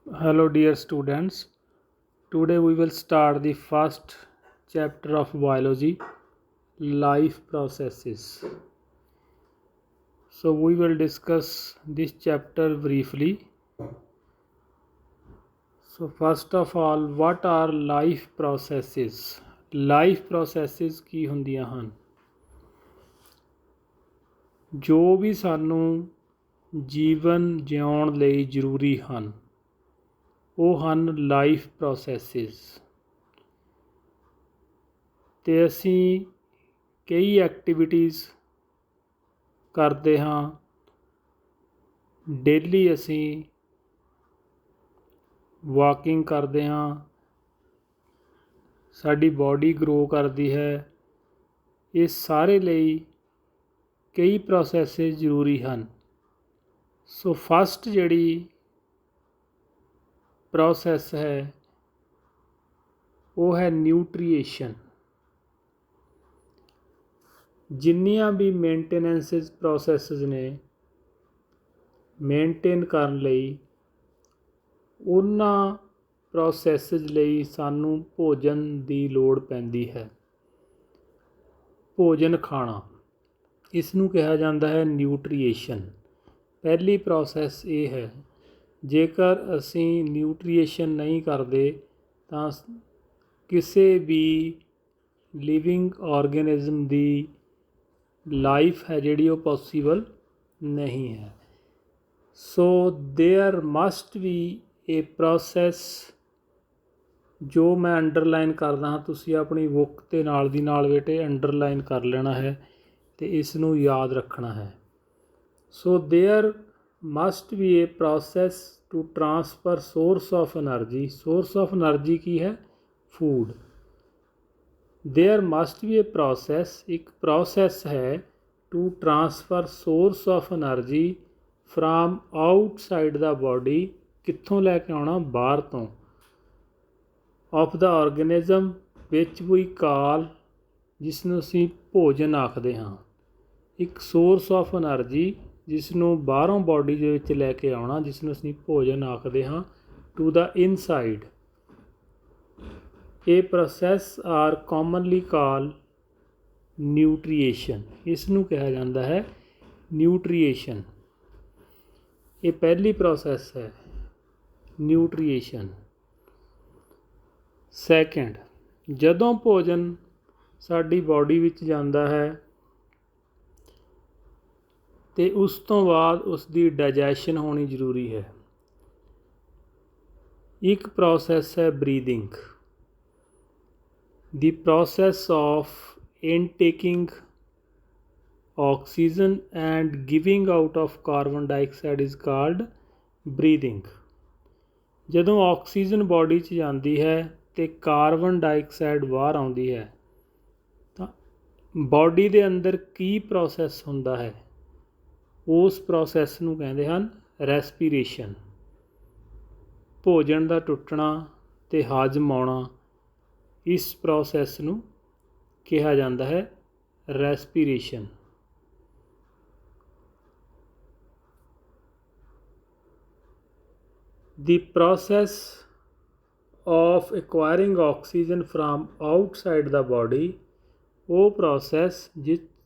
Hello, dear students. Today we will start the first chapter of biology, life processes. So, we will discuss this chapter briefly. So, first of all, what are life processes? Life processes ਕੀ ਹੁੰਦੀਆਂ ਹਨ? ਜੋ ਵੀ ਸਾਨੂੰ ਜੀਵਨ ਜਿਉਣ ਲਈ ਜ਼ਰੂਰੀ ਹਨ ਉਹ ਹਨ ਲਾਈਫ ਪ੍ਰੋਸੈਸਿਸ। ਅਤੇ ਅਸੀਂ ਕਈ ਐਕਟੀਵਿਟੀਜ਼ ਕਰਦੇ ਹਾਂ। ਡੇਲੀ ਅਸੀਂ ਵਾਕਿੰਗ ਕਰਦੇ ਹਾਂ, ਸਾਡੀ ਬਾਡੀ ਗਰੋ ਕਰਦੀ ਹੈ। ਇਸ ਸਾਰੇ ਲਈ ਕਈ ਪ੍ਰੋਸੈਸਿਸ ਜ਼ਰੂਰੀ ਹਨ। ਸੋ ਫਸਟ ਜਿਹੜੀ ਪ੍ਰੋਸੈਸ ਹੈ ਉਹ ਹੈ ਨਿਊਟ੍ਰੀਏਸ਼ਨ। ਜਿੰਨੀਆਂ ਵੀ ਮੇਨਟੇਨੈਂਸਿਸ ਪ੍ਰੋਸੈਸਿਸ ਨੇ ਮੇਨਟੇਨ ਕਰਨ ਲਈ ਉਹਨਾਂ ਪ੍ਰੋਸੈਸਿਸ ਲਈ ਸਾਨੂੰ ਭੋਜਨ ਦੀ ਲੋੜ ਪੈਂਦੀ ਹੈ। ਭੋਜਨ ਖਾਣਾ, ਇਸ ਨੂੰ ਕਿਹਾ ਜਾਂਦਾ ਹੈ ਨਿਊਟ੍ਰੀਏਸ਼ਨ। ਪਹਿਲੀ ਪ੍ਰੋਸੈਸ ਇਹ ਹੈ, ਜੇਕਰ ਅਸੀਂ ਨਿਊਟ੍ਰੀਏਸ਼ਨ ਨਹੀਂ ਕਰਦੇ ਤਾਂ ਕਿਸੇ ਵੀ ਲਿਵਿੰਗ ਆਰਗੇਨਿਜ਼ਮ ਦੀ ਲਾਈਫ ਹੈ ਜਿਹੜੀ ਉਹ ਪੋਸੀਬਲ ਨਹੀਂ ਹੈ। So there must be a process, ਜੋ ਮੈਂ ਅੰਡਰਲਾਈਨ ਕਰਦਾ ਹਾਂ, ਤੁਸੀਂ ਆਪਣੀ ਬੁੱਕ 'ਤੇ ਨਾਲ ਦੀ ਨਾਲ ਬੇਟੇ ਅੰਡਰਲਾਈਨ ਕਰ ਲੈਣਾ ਹੈ ਅਤੇ ਇਸ ਨੂੰ ਯਾਦ ਰੱਖਣਾ ਹੈ। So there must be a process to transfer source of energy. Source of energy ਕੀ ਹੈ? Food. There must be a process, ਇੱਕ ਪ੍ਰੋਸੈਸ ਹੈ to transfer source of energy from outside the body. ਕਿੱਥੋਂ ਲੈ ਕੇ ਆਉਣਾ? ਬਾਹਰ ਤੋਂ। ਆਫ ਦਾ ਆਰਗੇਨਿਜ਼ਮ ਵਿਚ ਵੀ ਕਾਲ, ਜਿਸ ਨੂੰ ਅਸੀਂ ਭੋਜਨ ਆਖਦੇ ਹਾਂ। ਇੱਕ ਸੋਰਸ ਆਫ ਐਨਰਜੀ ਜਿਸ ਨੂੰ ਬਾਹਰੋਂ ਬਾਡੀ ਦੇ ਵਿੱਚ ਲੈ ਕੇ ਆਉਣਾ, ਜਿਸ ਨੂੰ ਅਸੀਂ ਭੋਜਨ ਆਖਦੇ ਹਾਂ, ਟੂ ਦਾ ਇਨਸਾਈਡ। ਇਹ ਪ੍ਰੋਸੈਸ ਆਰ ਕਾਮਨਲੀ ਕਾਲ ਨਿਊਟ੍ਰੀਏਸ਼ਨ। ਇਸ ਨੂੰ ਕਿਹਾ ਜਾਂਦਾ ਹੈ ਨਿਊਟ੍ਰੀਏਸ਼ਨ। ਇਹ ਪਹਿਲੀ ਪ੍ਰੋਸੈਸ ਹੈ ਨਿਊਟ੍ਰੀਏਸ਼ਨ। ਸੈਕਿੰਡ, ਜਦੋਂ ਭੋਜਨ ਸਾਡੀ ਬਾਡੀ ਵਿੱਚ ਜਾਂਦਾ ਹੈ ਅਤੇ ਉਸ ਤੋਂ ਬਾਅਦ ਉਸ ਦੀ ਡਾਈਜੈਸ਼ਨ ਹੋਣੀ ਜ਼ਰੂਰੀ ਹੈ। ਇੱਕ ਪ੍ਰੋਸੈਸ ਹੈ breathing. The process of intaking oxygen and giving out of carbon dioxide is called breathing. ਜਦੋਂ ਆਕਸੀਜਨ ਬਾਡੀ 'ਚ ਜਾਂਦੀ ਹੈ ਅਤੇ ਕਾਰਬਨ ਡਾਈਆਕਸਾਈਡ ਬਾਹਰ ਆਉਂਦੀ ਹੈ ਤਾਂ ਬਾਡੀ ਦੇ ਅੰਦਰ ਕੀ ਪ੍ਰੋਸੈਸ ਹੁੰਦਾ ਹੈ? ਉਸ ਪ੍ਰੋਸੈਸ ਨੂੰ ਕਹਿੰਦੇ ਹਨ ਰੈਸਪੀਰੇਸ਼ਨ। ਭੋਜਨ ਦਾ ਟੁੱਟਣਾ ਅਤੇ ਹਾਜ਼ਮ ਆਉਣਾ, ਇਸ ਪ੍ਰੋਸੈਸ ਨੂੰ ਕਿਹਾ ਜਾਂਦਾ ਹੈ respiration. The process of acquiring oxygen from outside the body, ਉਹ ਪ੍ਰੋਸੈਸ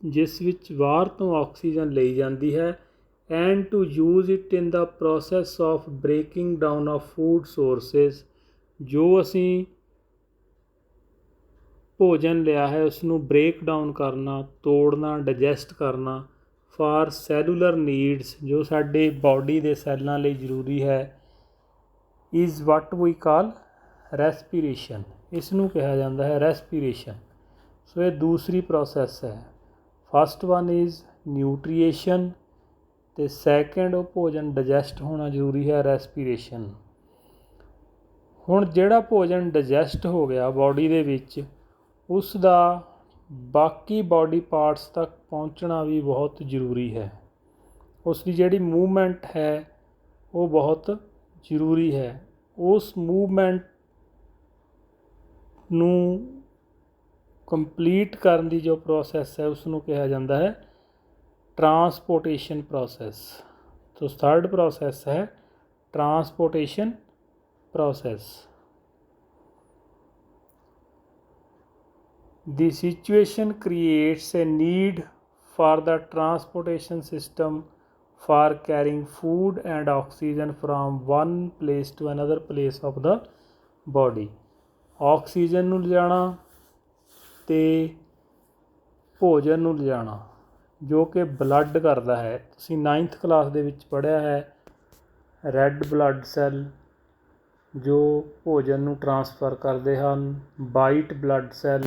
ਜਿਸ ਵਿੱਚ ਬਾਹਰ ਤੋਂ ਆਕਸੀਜਨ ਲਈ ਜਾਂਦੀ ਹੈ। And to use it in the process of breaking down of food sources. ਜੋ ਅਸੀਂ ਭੋਜਨ ਲਿਆ ਹੈ ਉਸ ਨੂੰ ਬ੍ਰੇਕ ਡਾਊਨ ਕਰਨਾ, ਤੋੜਨਾ, ਡਾਈਜੈਸਟ ਕਰਨਾ ਫਾਰ ਸੈਲੂਲਰ ਨੀਡਸ, ਜੋ ਸਾਡੇ ਬਾਡੀ ਦੇ ਸੈੱਲਾਂ ਲਈ ਜ਼ਰੂਰੀ ਹੈ, is what we call respiration. ਇਸ ਨੂੰ ਕਿਹਾ ਜਾਂਦਾ ਹੈ ਰੈਸਪੀਰੇਸ਼ਨ। ਸੋ ਇਹ ਦੂਸਰੀ ਪ੍ਰੋਸੈਸ ਹੈ। ਫਸਟ ਵਨ ਇਜ਼ ਨਿਊਟ੍ਰੀਏਸ਼ਨ ਅਤੇ ਸੈਕਿੰਡ ਉਹ ਭੋਜਨ ਡਾਈਜੈਸਟ ਹੋਣਾ ਜ਼ਰੂਰੀ ਹੈ, ਰੈਸਪੀਰੇਸ਼ਨ। ਹੁਣ ਜਿਹੜਾ ਭੋਜਨ ਡਾਈਜੈਸਟ ਹੋ ਗਿਆ ਬਾਡੀ ਦੇ ਵਿੱਚ, ਉਸ ਦਾ ਬਾਕੀ ਬਾਡੀ ਪਾਰਟਸ ਤੱਕ ਪਹੁੰਚਣਾ ਵੀ ਬਹੁਤ ਜ਼ਰੂਰੀ ਹੈ। ਉਸ ਦੀ ਜਿਹੜੀ ਮੂਵਮੈਂਟ ਹੈ ਉਹ ਬਹੁਤ ਜ਼ਰੂਰੀ ਹੈ। ਉਸ ਮੂਵਮੈਂਟ ਨੂੰ ਕੰਪਲੀਟ ਕਰਨ ਦੀ ਜੋ ਪ੍ਰੋਸੈਸ ਹੈ ਉਸ ਨੂੰ ਕਿਹਾ ਜਾਂਦਾ ਹੈ ਟਰਾਂਸਪੋਰਟੇਸ਼ਨ ਪ੍ਰੋਸੈਸ। ਸੋ ਥਰਡ ਪ੍ਰੋਸੈਸ ਹੈ transportation process. The situation creates a need for the transportation system for carrying food and oxygen from one place to another place of the body. Oxygen ਨੂੰ ਲਿਜਾਣਾ ਤੇ ਭੋਜਨ ਨੂੰ ਲਿਜਾਣਾ ਜੋ ਕਿ ਬਲੱਡ ਕਰਦਾ ਹੈ। ਤੁਸੀਂ 9th ਕਲਾਸ ਦੇ ਵਿੱਚ ਪੜ੍ਹਿਆ ਹੈ ਰੈੱਡ ਬਲੱਡ ਸੈੱਲ ਜੋ ਭੋਜਨ ਨੂੰ ਟਰਾਂਸਫਰ ਕਰਦੇ ਹਨ, ਵਾਈਟ ਬਲੱਡ ਸੈੱਲ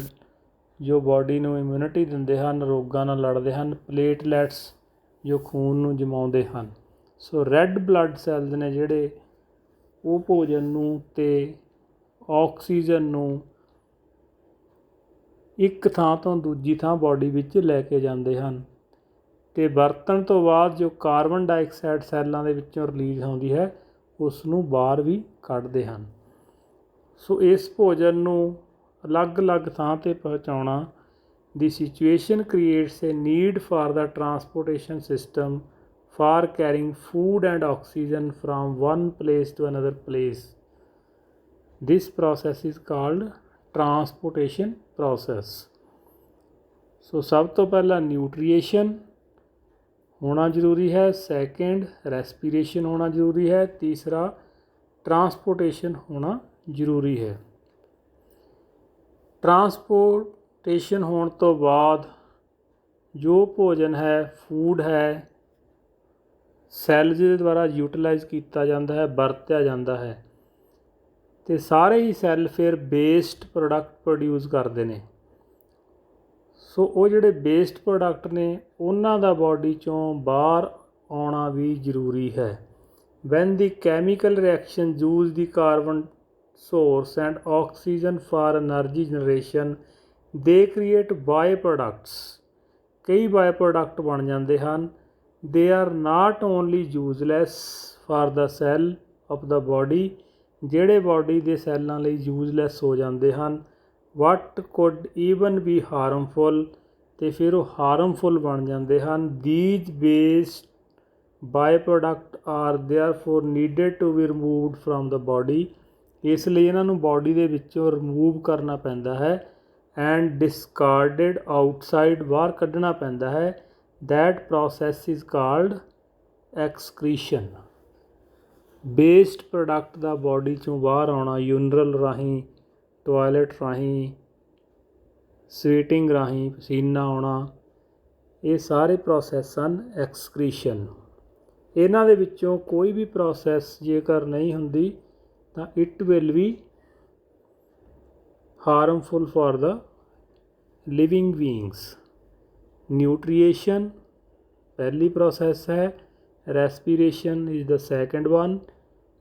ਜੋ ਬਾਡੀ ਨੂੰ ਇਮਿਊਨਿਟੀ ਦਿੰਦੇ ਹਨ, ਰੋਗਾਂ ਨਾਲ ਲੜਦੇ ਹਨ, ਪਲੇਟਲੈਟਸ ਜੋ ਖੂਨ ਨੂੰ ਜਮਾਉਂਦੇ ਹਨ। ਸੋ ਰੈੱਡ ਬਲੱਡ ਸੈੱਲਸ ਨੇ ਜਿਹੜੇ ਉਹ ਭੋਜਨ ਨੂੰ ਅਤੇ ਆਕਸੀਜਨ ਨੂੰ ਇੱਕ ਥਾਂ ਤੋਂ ਦੂਜੀ ਥਾਂ ਬਾਡੀ ਵਿੱਚ ਲੈ ਕੇ ਜਾਂਦੇ ਹਨ ਅਤੇ ਵਰਤਣ ਤੋਂ ਬਾਅਦ ਜੋ ਕਾਰਬਨ ਡਾਈਆਕਸਾਈਡ ਸੈੱਲਾਂ ਦੇ ਵਿੱਚੋਂ ਰਿਲੀਜ਼ ਹੁੰਦੀ ਹੈ ਉਸ ਨੂੰ ਬਾਹਰ ਵੀ ਕੱਢਦੇ ਹਨ। ਸੋ ਇਸ ਭੋਜਨ ਨੂੰ ਅਲੱਗ ਅਲੱਗ ਥਾਂ 'ਤੇ ਪਹੁੰਚਾਉਣਾ the situation creates a need for the transportation system for carrying food and oxygen from one place to another place. This process is called transportation process. So ਸਭ ਤੋਂ ਪਹਿਲਾਂ ਨਿਊਟਰੀਏਸ਼ਨ ਹੋਣਾ ਜ਼ਰੂਰੀ ਹੈ, ਸੈਕਿੰਡ ਰੈਸਪੀਰੇਸ਼ਨ ਹੋਣਾ ਜ਼ਰੂਰੀ ਹੈ, ਤੀਸਰਾ ਟਰਾਂਸਪੋਰਟੇਸ਼ਨ ਹੋਣਾ ਜ਼ਰੂਰੀ ਹੈ। ਟਰਾਂਸਪੋਰਟੇਸ਼ਨ ਹੋਣ ਤੋਂ ਬਾਅਦ ਜੋ ਭੋਜਨ ਹੈ, ਫੂਡ ਹੈ, ਸੈੱਲਜ਼ ਦੇ ਦੁਆਰਾ ਯੂਟੀਲਾਈਜ਼ ਕੀਤਾ ਜਾਂਦਾ ਹੈ, ਵਰਤਿਆ ਜਾਂਦਾ ਹੈ ਅਤੇ ਸਾਰੇ ਹੀ ਸੈੱਲ ਫਿਰ ਵੇਸਟ ਪ੍ਰੋਡਕਟ ਪ੍ਰੋਡਿਊਸ ਕਰਦੇ ਨੇ। ਸੋ ਉਹ ਜਿਹੜੇ ਵੇਸਟ ਪ੍ਰੋਡਕਟ ਨੇ ਉਹਨਾਂ ਦਾ ਬਾਡੀ 'ਚੋਂ ਬਾਹਰ ਆਉਣਾ ਵੀ ਜ਼ਰੂਰੀ ਹੈ। Van the chemical reaction use the carbon source and oxygen for energy generation they create by products। ਕਈ ਬਾਏ ਪ੍ਰੋਡਕਟ ਬਣ ਜਾਂਦੇ ਹਨ। they are not only useless for the cell of the body ਜਿਹੜੇ ਬਾਡੀ ਦੇ ਸੈੱਲਾਂ ਲਈ useless ਹੋ ਜਾਂਦੇ ਹਨ what could even be harmful ਅਤੇ ਫਿਰ ਉਹ ਹਾਰਮਫੁਲ ਬਣ ਜਾਂਦੇ ਹਨ। these waste by-product are therefore needed to be removed from the body। ਇਸ ਲਈ ਇਹਨਾਂ ਨੂੰ ਬਾਡੀ ਦੇ ਵਿੱਚੋਂ ਰਿਮੂਵ ਕਰਨਾ ਪੈਂਦਾ ਹੈ ਐਂਡ ਡਿਸਕਾਰਡਡ ਆਊਟਸਾਈਡ ਬਾਹਰ ਕੱਢਣਾ ਪੈਂਦਾ ਹੈ। That process is called excretion. Waste product ਦਾ ਬਾਡੀ 'ਚੋਂ ਬਾਹਰ ਆਉਣਾ ਯੂਨਰਲ ਰਾਹੀਂ, ਟੋਇਲਟ ਰਾਹੀਂ, ਸਵੀਟਿੰਗ ਰਾਹੀਂ ਪਸੀਨਾ ਆਉਣਾ, ਇਹ ਸਾਰੇ ਪ੍ਰੋਸੈਸ ਹਨ ਐਕਸਕ੍ਰੀਸ਼ਨ। ਇਹਨਾਂ ਦੇ ਵਿੱਚੋਂ ਕੋਈ ਵੀ ਪ੍ਰੋਸੈਸ ਜੇਕਰ ਨਹੀਂ ਹੁੰਦੀ ਤਾਂ it will be harmful for the living beings. Nutrition ਪਹਿਲੀ ਪ੍ਰੋਸੈਸ ਹੈ, respiration is the second one,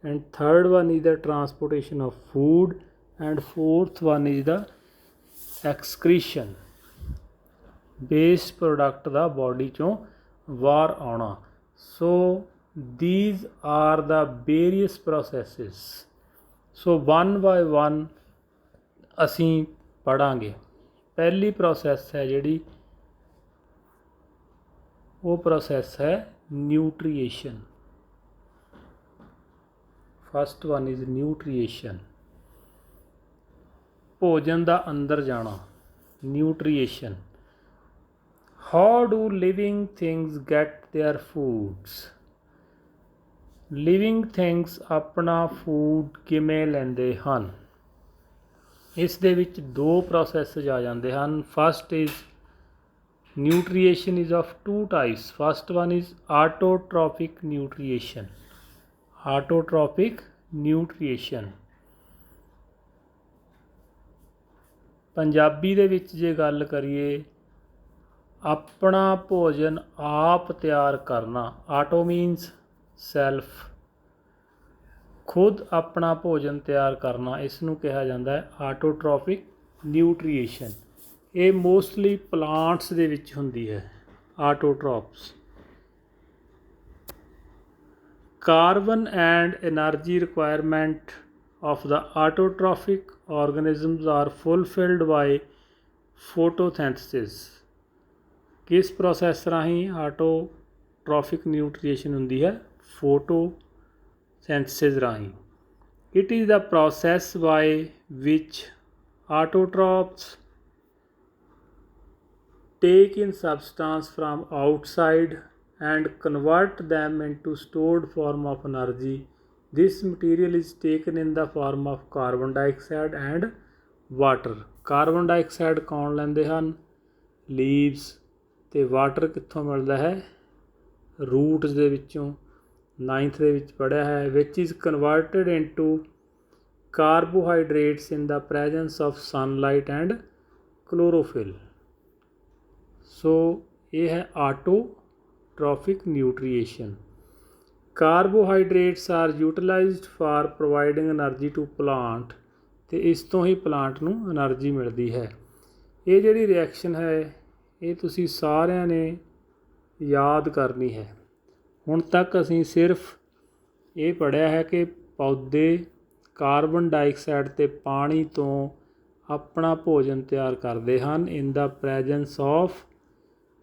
and third one is the transportation of food, and fourth one is the excretion। waste product the body 'ਚੋਂ ਬਾਹਰ ਆਉਣਾ। so these are the various processes। so one by one ਅਸੀਂ ਪੜ੍ਹਾਂਗੇ। ਪਹਿਲੀ process ਹੈ ਜਿਹੜੀ ਉਹ process ਹੈ nutrition. First one is nutrition. ਭੋਜਨ ਦਾ ਅੰਦਰ ਜਾਣਾ nutrition. How do living things get their foods. Living things ਆਪਣਾ ਫੂਡ ਕਿਵੇਂ ਲੈਂਦੇ ਹਨ। ਇਸ ਦੇ ਵਿੱਚ ਦੋ ਪ੍ਰੋਸੈਸਿਸ ਆ ਜਾਂਦੇ ਹਨ। First is nutrition is of two types। first one is autotrophic nutrition। autotrophic nutrition Punjabi ਦੇ ਵਿੱਚ ਜੇ ਗੱਲ ਕਰੀਏ ਆਪਣਾ ਭੋਜਨ ਆਪ ਤਿਆਰ ਕਰਨਾ। ਆਟੋ ਮੀਨਸ ਸੈਲਫ, ਖੁਦ ਆਪਣਾ ਭੋਜਨ ਤਿਆਰ ਕਰਨਾ, ਇਸ ਨੂੰ ਕਿਹਾ ਜਾਂਦਾ ਹੈ ਆਟੋਟ੍ਰੋਫਿਕ ਨਿਊਟਰੀਸ਼ਨ। ਇਹ ਮੋਸਟਲੀ ਪਲਾਂਟਸ ਦੇ ਵਿੱਚ ਹੁੰਦੀ ਹੈ autotrophs. Carbon and energy requirement of the autotrophic organisms are fulfilled by photosynthesis। ਕਿਸ ਪ੍ਰੋਸੈਸ ਰਾਹੀਂ ਆਟੋਟ੍ਰੋਫਿਕ ਨਿਊਟਰੀਸ਼ਨ ਹੁੰਦੀ ਹੈ? ਫੋਟੋਸਿੰਥਸਿਸ ਰਾਹੀਂ। It is the process by which autotrophs take in substance from outside and convert them into stored form of energy. This material is taken in the form of carbon dioxide and water. Carbon dioxide ਕੌਣ ਲੈਂਦੇ ਹਨ? Leaves. ਅਤੇ water ਕਿੱਥੋਂ ਮਿਲਦਾ ਹੈ? Roots ਦੇ ਵਿੱਚੋਂ। 9th ਦੇ ਵਿੱਚ ਪੜ੍ਹਿਆ ਹੈ। Which is converted into carbohydrates in the presence of sunlight and chlorophyll. So ਇਹ ਹੈ autotrophic nutrition. Carbohydrates are utilised for providing energy to plant, ਅਤੇ ਇਸ ਤੋਂ ਹੀ ਪਲਾਂਟ ਨੂੰ ਐਨਰਜੀ ਮਿਲਦੀ ਹੈ। ਇਹ ਜਿਹੜੀ ਰਿਐਕਸ਼ਨ ਹੈ ਇਹ ਤੁਸੀਂ ਸਾਰਿਆਂ ਨੇ ਯਾਦ ਕਰਨੀ ਹੈ। ਹੁਣ ਤੱਕ ਅਸੀਂ ਸਿਰਫ ਇਹ ਪੜ੍ਹਿਆ ਹੈ ਕਿ ਪੌਦੇ ਕਾਰਬਨ ਡਾਈਆਕਸਾਈਡ ਅਤੇ ਪਾਣੀ ਤੋਂ ਆਪਣਾ ਭੋਜਨ ਤਿਆਰ ਕਰਦੇ ਹਨ in the presence of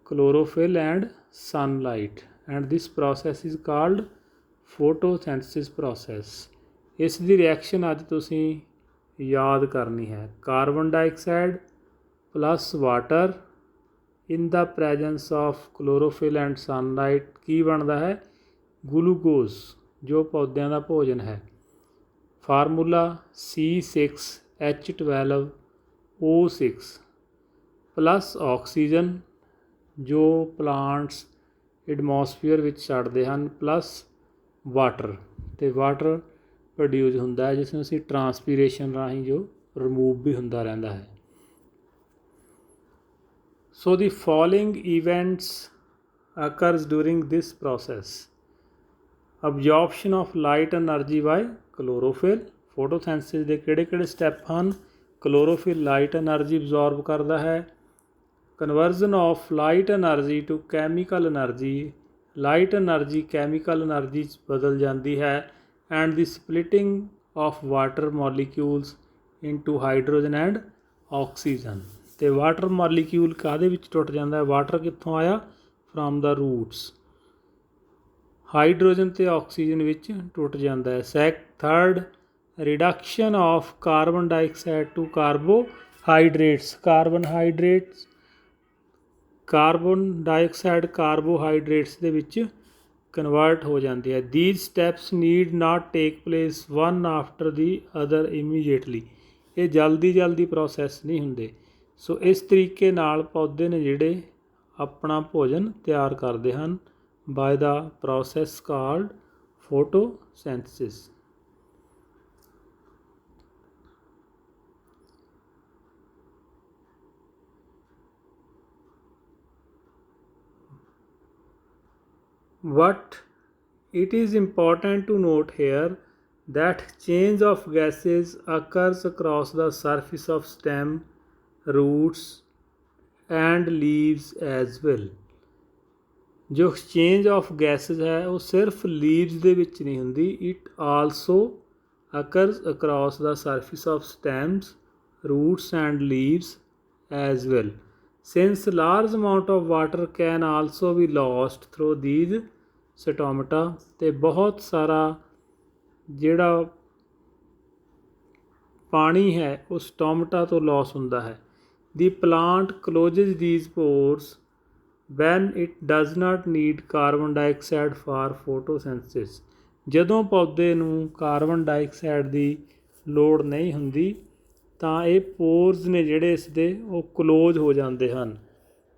chlorophyll and sunlight, and this process is called photosynthesis process. ਇਸ ਦੀ ਰਿਐਕਸ਼ਨ ਅੱਜ ਤੁਸੀਂ ਯਾਦ ਕਰਨੀ ਹੈ। Carbon dioxide plus water in the presence of chlorophyll and sunlight ਕੀ ਬਣਦਾ ਹੈ? ਗਲੂਕੋਜ਼, ਜੋ ਪੌਦਿਆਂ ਦਾ ਭੋਜਨ ਹੈ। ਫਾਰਮੂਲਾ C6H12O6 ਪਲੱਸ ਆਕਸੀਜਨ ਜੋ ਪਲਾਂਟਸ ਐਟਮੋਸਫੀਅਰ ਵਿੱਚ ਛੱਡਦੇ ਹਨ, ਪਲੱਸ ਵਾਟਰ, ਅਤੇ ਵਾਟਰ ਪ੍ਰੋਡਿਊਸ ਹੁੰਦਾ ਹੈ ਜਿਸ ਨੂੰ ਅਸੀਂ ਟਰਾਂਸਪੀਰੇਸ਼ਨ ਰਾਹੀਂ ਜੋ ਰਿਮੂਵ ਵੀ ਹੁੰਦਾ ਰਹਿੰਦਾ ਹੈ। So the following events occurs during this process: absorption of light energy by chlorophyll। ਫੋਟੋਸੈਂਥਸਿਸ ਦੇ ਕਿਹੜੇ ਸਟੈਪ ਹਨ? ਕਲੋਰੋਫਿਲ ਲਾਈਟ ਐਨਰਜੀ absorb ਕਰਦਾ ਹੈ। Conversion of light energy to chemical energy, light energy chemical energy 'ਚ ਬਦਲ ਜਾਂਦੀ ਹੈ। And the splitting of water molecules into hydrogen and oxygen. ਅਤੇ ਵਾਟਰ ਮੋਲੀਕਿਊਲ ਕਾਹਦੇ ਵਿੱਚ ਟੁੱਟ ਜਾਂਦਾ ਹੈ? ਵਾਟਰ ਕਿੱਥੋਂ ਆਇਆ? From the roots. ਹਾਈਡਰੋਜਨ ਅਤੇ ਆਕਸੀਜਨ ਵਿੱਚ ਟੁੱਟ ਜਾਂਦਾ ਹੈ। Third, reduction of carbon dioxide to carbohydrates. Carbon dioxide carbohydrates ਦੇ ਵਿੱਚ ਕਨਵਰਟ ਹੋ ਜਾਂਦੀ ਹੈ। These steps need not take place one after the other immediately. ਇਹ ਜਲਦੀ ਪ੍ਰੋਸੈਸ ਨਹੀਂ ਹੁੰਦੇ। ਸੋ ਇਸ ਤਰੀਕੇ ਨਾਲ ਪੌਦੇ ਨੇ ਜਿਹੜੇ ਆਪਣਾ ਭੋਜਨ ਤਿਆਰ ਕਰਦੇ ਹਨ by the process called photosynthesis. What it is important to note here that change of gases occurs across the surface of stem, roots and leaves as well। ਜੋ ਐਕਸਚੇਂਜ ਆਫ ਗੈਸਿਸ ਹੈ ਉਹ ਸਿਰਫ ਲੀਵਸ ਦੇ ਵਿੱਚ ਨਹੀਂ ਹੁੰਦੀ, it also occurs across the surface of stems, roots and leaves as well. Since large amount of water can also be lost through these stomata, ਅਤੇ ਬਹੁਤ ਸਾਰਾ ਜਿਹੜਾ ਪਾਣੀ ਹੈ ਉਹ ਸਟੋਮਟਾ ਤੋਂ ਲੋਸ ਹੁੰਦਾ ਹੈ। The plant closes these pores when it does not need carbon dioxide for photosynthesis। ਜਦੋਂ ਪੌਦੇ ਨੂੰ ਕਾਰਬਨ ਡਾਈਆਕਸਾਈਡ ਦੀ ਲੋੜ ਨਹੀਂ ਹੁੰਦੀ ਤਾਂ ਇਹ ਪੋਰਸ ਨੇ ਜਿਹੜੇ ਇਸ ਦੇ ਉਹ ਕਲੋਜ਼ ਹੋ ਜਾਂਦੇ ਹਨ।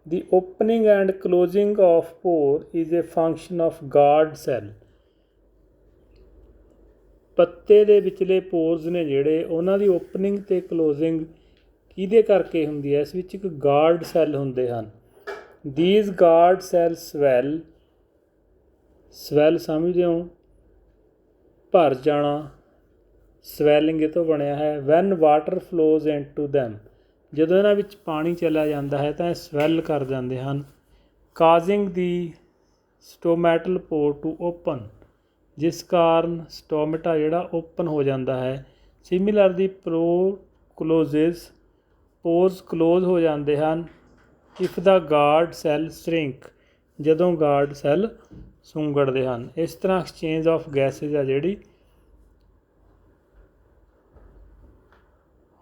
ਦੀ opening and closing of Por is a function of guard cell. ਪੱਤੇ ਦੇ ਵਿਚਲੇ ਪੋਰਸ ਨੇ ਜਿਹੜੇ ਉਹਨਾਂ ਦੀ ਓਪਨਿੰਗ ਅਤੇ ਕਲੋਜ਼ਿੰਗ ਕਿਹਦੇ ਕਰਕੇ ਹੁੰਦੀ ਹੈ? ਇਸ ਵਿੱਚ ਇੱਕ ਗਾਰਡ ਸੈੱਲ ਹੁੰਦੇ ਹਨ। ਦੀਜ਼ ਗਾਰਡ ਸੈੱਲ ਸਵੈਲ ਸਮਝਦੇ ਹੋ? ਭਰ ਜਾਣਾ, ਸਵੈਲਿੰਗ ਇਹ ਤੋਂ ਬਣਿਆ ਹੈ। Van water flows into them, ਜਦੋਂ ਇਹਨਾਂ ਵਿੱਚ ਪਾਣੀ ਚਲਾ ਜਾਂਦਾ ਹੈ ਤਾਂ ਇਹ ਸਵੈਲ ਕਰ ਜਾਂਦੇ ਹਨ। Causing the ਸਟੋਮੈਟਲ Por to open, ਜਿਸ ਕਾਰਨ ਸਟੋਮੇਟਾ ਜਿਹੜਾ ਓਪਨ ਹੋ ਜਾਂਦਾ ਹੈ। ਸਿਮਿਲਰ ਦੀ ਕਲੋਜ਼ਿਸ, ਪੋਰਸ ਕਲੋਜ਼ ਹੋ ਜਾਂਦੇ ਹਨ। If the guard cell shrink, ਜਦੋਂ ਗਾਰਡ ਸੈੱਲ ਸੁੰਗੜਦੇ ਹਨ। ਇਸ ਤਰ੍ਹਾਂ ਐਕਸਚੇਂਜ ਆਫ ਗੈਸਿਸ ਆ ਜਿਹੜੀ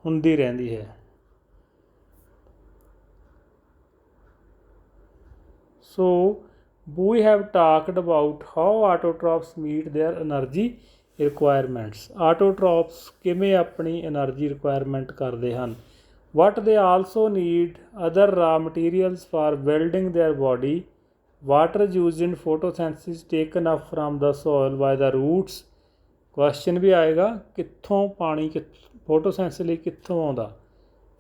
ਹੁੰਦੀ ਰਹਿੰਦੀ ਹੈ। So we have talked about how autotrophs meet their energy requirements. Autotrophs ਕਿਵੇਂ ਆਪਣੀ energy requirement ਕਰਦੇ ਹਨ। What they also need other raw materials for building their body. Water used in photosynthesis taken up from the soil by the roots. Question ਵੀ ਆਏਗਾ ਕਿੱਥੋਂ ਪਾਣੀ photosynthesis ਲਈ ਕਿੱਥੋਂ ਆਉਂਦਾ।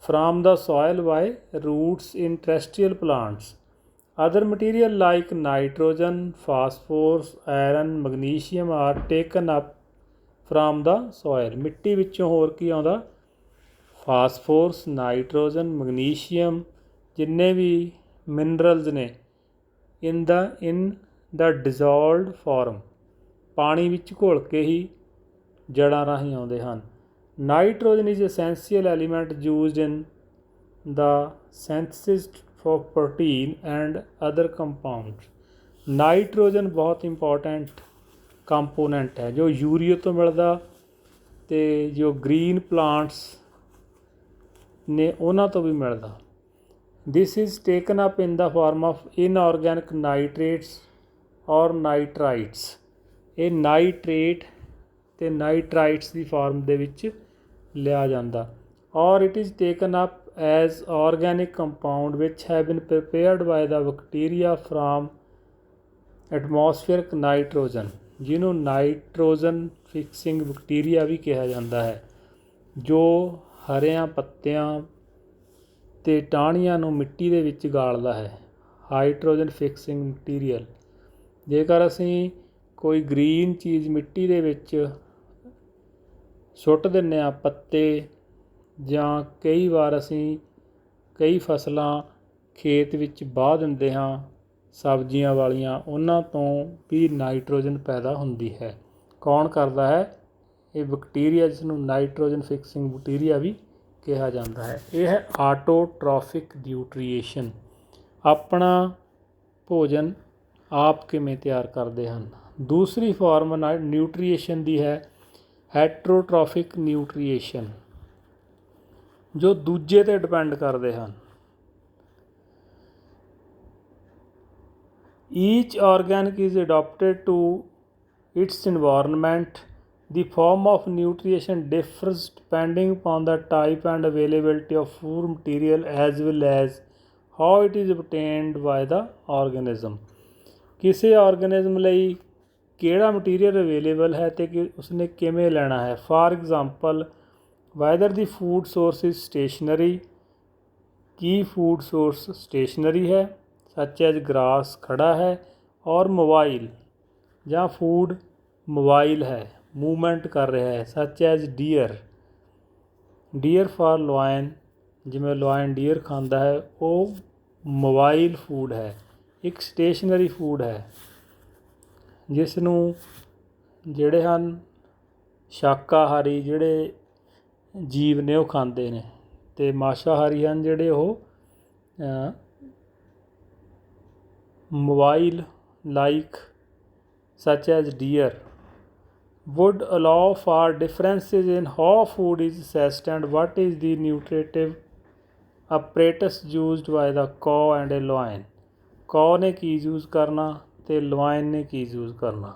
From the soil by roots in terrestrial plants. Other material like nitrogen, phosphorus, iron, magnesium are taken up from the soil. ਮਿੱਟੀ ਵਿੱਚੋਂ ਹੋਰ ਕੀ ਆਉਂਦਾ? ਫਾਸਫੋਰਸ, ਨਾਈਟ੍ਰੋਜਨ, ਮੈਗਨੀਸ਼ੀਅਮ, ਜਿੰਨੇ ਵੀ ਮਿਨਰਲਸ ਨੇ ਇਨ ਦਾ ਡਿਜ਼ੋਲਵਡ ਫਾਰਮ, ਪਾਣੀ ਵਿੱਚ ਘੁਲ ਕੇ ਹੀ ਜੜ੍ਹਾਂ ਰਾਹੀਂ ਆਉਂਦੇ ਹਨ। Nitrogen is essential element used in the synthesis for protein and other compounds. Nitrogen ਬਹੁਤ ਇੰਪੋਰਟੈਂਟ ਕੰਪੋਨੈਂਟ ਹੈ ਜੋ ਯੂਰੀਆ ਤੋਂ ਮਿਲਦਾ ਅਤੇ ਜੋ ਗ੍ਰੀਨ ਪਲਾਂਟਸ ਨੇ ਉਹਨਾਂ ਤੋਂ ਵੀ ਮਿਲਦਾ। This is taken up in the form of inorganic nitrates or nitrites. ਇਹ ਨਾਈਟ੍ਰੇਟ ਅਤੇ ਨਾਈਟਰਾਈਟਸ ਦੀ ਫਾਰਮ ਦੇ ਵਿੱਚ ਲਿਆ ਜਾਂਦਾ। ਔਰ it is taken up as organic compound which have been prepared by the bacteria from atmospheric nitrogen, ਜਿਹਨੂੰ nitrogen fixing bacteria ਵੀ ਕਿਹਾ ਜਾਂਦਾ ਹੈ, ਜੋ ਹਰਿਆਂ ਪੱਤਿਆਂ ਅਤੇ ਟਾਹਣੀਆਂ ਨੂੰ ਮਿੱਟੀ ਦੇ ਵਿੱਚ ਗਾਲਦਾ ਹੈ। Hydrogen fixing material. ਜੇਕਰ ਅਸੀਂ ਕੋਈ ਗ੍ਰੀਨ ਚੀਜ਼ ਮਿੱਟੀ ਦੇ ਵਿੱਚ ਸੁੱਟ ਦਿੰਦੇ ਹਾਂ, ਪੱਤੇ ਜਾਂ ਕਈ ਵਾਰ ਅਸੀਂ ਕਈ ਫਸਲਾਂ ਖੇਤ ਵਿੱਚ ਵਾਹ ਦਿੰਦੇ ਹਾਂ ਸਬਜ਼ੀਆਂ ਵਾਲੀਆਂ, ਉਹਨਾਂ ਤੋਂ ਵੀ ਨਾਈਟ੍ਰੋਜਨ ਪੈਦਾ ਹੁੰਦੀ ਹੈ। ਕੌਣ ਕਰਦਾ ਹੈ? ਇਹ ਬੈਕਟੀਰੀਆ, ਜਿਸ ਨੂੰ ਨਾਈਟ੍ਰੋਜਨ ਫਿਕਸਿੰਗ ਬੈਕਟੀਰੀਆ ਵੀ ਕਿਹਾ ਜਾਂਦਾ ਹੈ। ਇਹ ਹੈ ਆਟੋਟ੍ਰੋਫਿਕ ਨਿਊਟ੍ਰੀਏਸ਼ਨ। ਆਪਣਾ ਭੋਜਨ ਆਪ ਕਿਵੇਂ ਤਿਆਰ ਕਰਦੇ ਹਨ। ਦੂਸਰੀ ਫਾਰਮ ਨਿਊਟ੍ਰੀਏਸ਼ਨ ਦੀ ਹੈ ਹੈਟਰੋਟ੍ਰੋਫਿਕ ਨਿਊਟ੍ਰੀਏਸ਼ਨ, ਜੋ ਦੂਜੇ 'ਤੇ ਡਿਪੈਂਡ ਕਰਦੇ ਹਨ। Each organic is adapted to its environment. The form of nutrition differs depending upon the type and availability of food material as well as how it is obtained by the organism. ਕਿਸੇ organism ਲਈ ਕਿਹੜਾ material available ਹੈ ਅਤੇ ਕਿ ਉਸਨੇ ਕਿਵੇਂ ਲੈਣਾ ਹੈ। For example, weather the food source is stationery. Ki food source stationery ਹੈ, ਸੱਚ ਐਜ ਗਰਾਸ ਖੜਾ ਹੈ, ਔਰ ਮੋਬਾਈਲ ਜਾਂ ਫੂਡ ਮੋਬਾਈਲ ਹੈ, ਮੂਵਮੈਂਟ ਕਰ ਰਿਹਾ ਹੈ, such as deer. Deer for lion, ਜਿਵੇਂ ਲੋਇਨ ਡੀਅਰ ਖਾਂਦਾ ਹੈ, ਉਹ ਮੋਬਾਈਲ ਫੂਡ ਹੈ, ਇੱਕ ਸਟੇਸ਼ਨਰੀ ਫੂਡ ਹੈ, ਜਿਸ ਨੂੰ ਜਿਹੜੇ ਹਨ ਸ਼ਾਕਾਹਾਰੀ ਜਿਹੜੇ ਜੀਵ ਨੇ ਉਹ ਖਾਂਦੇ ਨੇ, ਅਤੇ ਮਾਸਾਹਾਰੀ ਹਨ ਜਿਹੜੇ ਉਹ mobile like such as deer. would allow for differences in how food is assessed and what is the nutritive apparatus used by the cow and a lion. cow ਨੇ ਕੀ ਯੂਜ਼ ਕਰਨਾ ਅਤੇ lion ਨੇ ਕੀ ਯੂਜ਼ ਕਰਨਾ।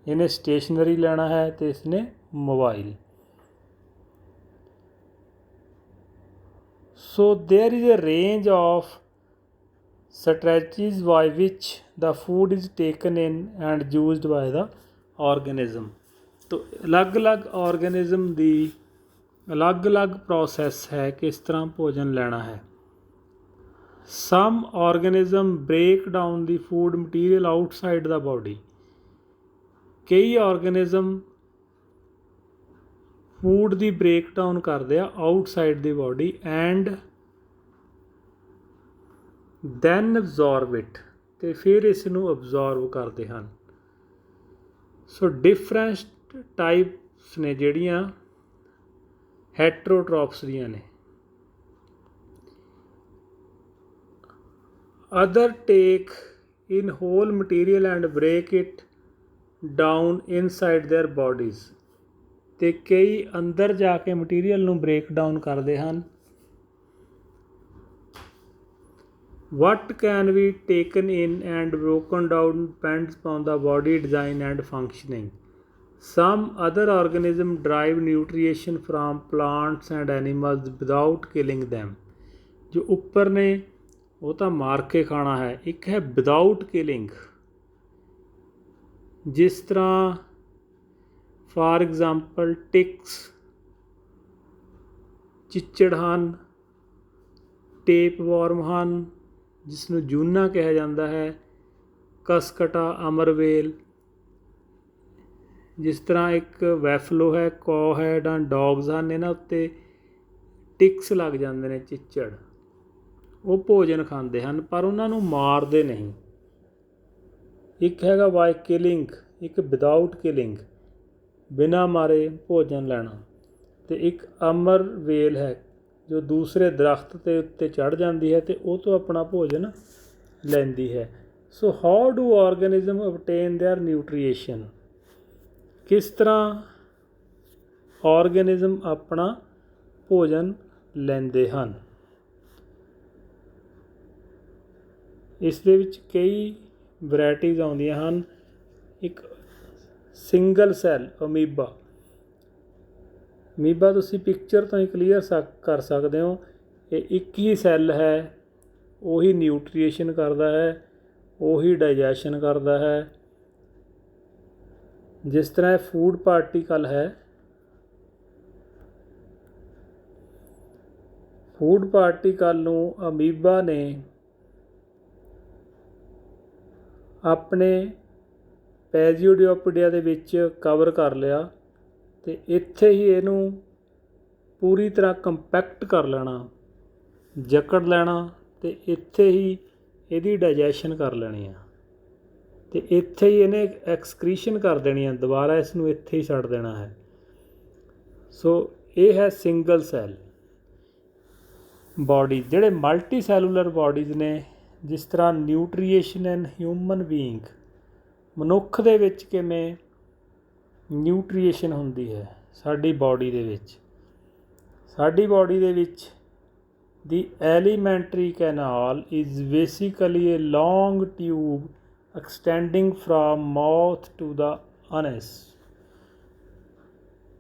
ਇਹਨੇ stationery ਲੈਣਾ ਹੈ ਅਤੇ ਇਸਨੇ mobile. So there is a range of strategies by which the food is taken in and used by the organism. तो अलग अलग ऑर्गेनिज्म ਦੀ ਅਲੱਗ ਅਲੱਗ ਪ੍ਰੋਸੈਸ ਹੈ ਕਿਸ ਤਰ੍ਹਾਂ ਭੋਜਨ ਲੈਣਾ ਹੈ। Some organism break down the food material outside the body. ਕਈ ਆਰਗੇਨਿਜ਼ਮ ਫੂਡ ਦੀ ਬ੍ਰੇਕਡਾਊਨ ਕਰਦੇ ਆ outside the body and then absorb it, ਅਤੇ ਫਿਰ ਇਸ ਨੂੰ ਅਬਜ਼ੋਰਵ ਕਰਦੇ ਹਨ। ਸੋ ਡਿਫਰੈਂਟ ਟਾਈਪਸ ਨੇ ਜਿਹੜੀਆਂ ਹੈਟਰੋਟ੍ਰੋਪਸ ਦੀਆਂ ਨੇ। Other take in whole material and break it down inside their bodies. ਤੇ ਕਈ ਅੰਦਰ ਜਾ ਕੇ ਮਟੀਰੀਅਲ ਨੂੰ ਬ੍ਰੇਕ ਡਾਊਨ ਕਰਦੇ ਹਨ। What can be taken in and broken down depends on the body design and functioning. Some other organisms derive nutrition from plants and animals without killing them. जो ਉੱਪਰ ਨੇ ਉਹ ਤਾਂ ਮਾਰ ਕੇ ਖਾਣਾ ਹੈ, ਇੱਕ ਹੈ without killing। ਜਿਸ ਤਰ੍ਹਾਂ ਫਾਰ ਐਗਜ਼ਾਮਪਲ ਟਿਕਸ, ਚਿੱਚੜ ਹਨ, ਟੇਪ ਵਾਰਮ ਹਨ ਜਿਸ ਨੂੰ ਜੂਨਾ ਕਿਹਾ ਜਾਂਦਾ ਹੈ, ਕਸਕਟਾ, ਅਮਰਵੇਲ। ਜਿਸ ਤਰ੍ਹਾਂ ਇੱਕ ਵੈਫਲੋ ਹੈ, ਕੌ ਹੈ, ਡੌਗਸ ਹਨ, ਇਹਨਾਂ ਉੱਤੇ ਟਿਕਸ ਲੱਗ ਜਾਂਦੇ ਨੇ, ਚਿੱਚੜ। ਉਹ ਭੋਜਨ ਖਾਂਦੇ ਹਨ ਪਰ ਉਹਨਾਂ ਨੂੰ ਮਾਰਦੇ ਨਹੀਂ। ਇੱਕ ਹੈਗਾ ਬਾਏ ਕਿਲਿੰਗ, ਇੱਕ ਵਿਦਾਊਟ ਕਿਲਿੰਗ, ਬਿਨਾਂ ਮਾਰੇ ਭੋਜਨ ਲੈਣਾ। ਅਤੇ ਇੱਕ ਅਮਰਵੇਲ ਹੈ ਜੋ ਦੂਸਰੇ ਦਰੱਖਤ ਦੇ ਉੱਤੇ ਚੜ੍ਹ ਜਾਂਦੀ ਹੈ ਅਤੇ ਉਹ ਤੋਂ ਆਪਣਾ ਭੋਜਨ ਲੈਂਦੀ ਹੈ। So how do organism obtain their nutrition? ਕਿਸ ਤਰ੍ਹਾਂ ਆਰਗੈਨਿਜ਼ਮ ਆਪਣਾ ਭੋਜਨ ਲੈਂਦੇ ਹਨ? ਇਸ ਦੇ ਵਿੱਚ ਕਈ ਵੈਰਾਈਟੀਜ਼ ਆਉਂਦੀਆਂ ਹਨ। ਇੱਕ ਸਿੰਗਲ ਸੈੱਲ ਅਮੀਬਾ। ਅਮੀਬਾ ਤੁਸੀਂ ਪਿਕਚਰ ਤੋਂ ਹੀ ਕਲੀਅਰ ਕਰ ਸਕਦੇ ਹੋ। ਇਹ ਇੱਕ ਹੀ ਸੈੱਲ ਹੈ, ਉਹੀ ਨਿਊਟਰੀਸ਼ਨ ਕਰਦਾ ਹੈ, ਉਹੀ ਡਾਈਜੈਸ਼ਨ ਕਰਦਾ ਹੈ। ਜਿਸ ਤਰ੍ਹਾਂ ਇਹ ਫੂਡ ਪਾਰਟੀਕਲ ਹੈ, ਫੂਡ ਪਾਰਟੀਕਲ ਨੂੰ ਅਮੀਬਾ ਨੇ ਆਪਣੇ ਪੈਜੀਓਡਿਓਪੀਡੀਆ ਦੇ ਵਿੱਚ ਕਵਰ ਕਰ ਲਿਆ ਅਤੇ ਇੱਥੇ ਹੀ ਇਹਨੂੰ ਪੂਰੀ ਤਰ੍ਹਾਂ ਕੰਪੈਕਟ ਕਰ ਲੈਣਾ, ਜਕੜ ਲੈਣਾ ਅਤੇ ਇੱਥੇ ਹੀ ਇਹਦੀ ਡਾਈਜੈਸ਼ਨ ਕਰ ਲੈਣੀ ਆ ਅਤੇ ਇੱਥੇ ਹੀ ਇਹਨੇ ਐਕਸਕ੍ਰੀਸ਼ਨ ਕਰ ਦੇਣੀ ਆ, ਦੁਬਾਰਾ ਇਸ ਨੂੰ ਇੱਥੇ ਹੀ ਛੱਡ ਦੇਣਾ ਹੈ। ਸੋ ਇਹ ਹੈ ਸਿੰਗਲ ਸੈੱਲ ਬਾਡੀ। ਜਿਹੜੇ ਮਲਟੀ ਸੈਲੂਲਰ ਬਾਡੀਜ਼ ਨੇ, ਜਿਸ ਤਰ੍ਹਾਂ ਨਿਊਟਰੀਏਸ਼ਨ ਇਨ ਹਿਊਮਨ ਬੀਇੰਗ, ਮਨੁੱਖ ਦੇ ਵਿੱਚ ਕਿਵੇਂ ਨਿਊਟਰੀਏਸ਼ਨ ਹੁੰਦੀ ਹੈ ਸਾਡੀ ਬਾਡੀ ਦੇ ਵਿੱਚ। ਸਾਡੀ ਬਾਡੀ ਦੇ ਵਿੱਚ the alimentary canal is basically a long tube extending from mouth to the anus.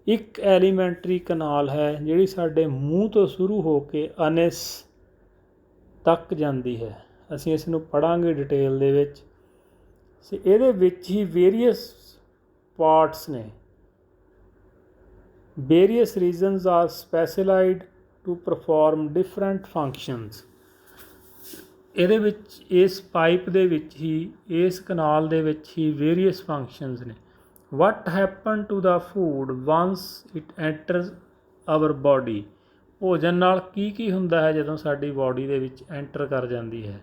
ਇੱਕ ਐਲੀਮੈਂਟਰੀ ਕਨਾਲ ਹੈ ਜਿਹੜੀ ਸਾਡੇ ਮੂੰਹ ਤੋਂ ਸ਼ੁਰੂ ਹੋ ਕੇ ਅਨਸ ਤੱਕ ਜਾਂਦੀ ਹੈ। ਅਸੀਂ ਇਸ ਨੂੰ ਪੜ੍ਹਾਂਗੇ ਡਿਟੇਲ ਦੇ ਵਿੱਚ। ਇਹਦੇ ਵਿੱਚ ਹੀ ਵੇਰੀਅਸ ਪਾਰਟਸ ਨੇ। Various regions are specialised to perform different functions. ਇਹਦੇ ਵਿੱਚ, ਇਸ ਪਾਈਪ ਦੇ ਵਿੱਚ ਹੀ, ਇਸ ਕਨਾਲ ਦੇ ਵਿੱਚ ਹੀ ਵੇਰੀਅਸ ਫੰਕਸ਼ਨਸ ਨੇ। What happen to the food once it enters our body. ਭੋਜਨ ਨਾਲ ਕੀ ਕੀ ਹੁੰਦਾ ਹੈ ਜਦੋਂ ਸਾਡੀ ਬਾਡੀ ਦੇ ਵਿੱਚ ਐਂਟਰ ਕਰ ਜਾਂਦੀ ਹੈ।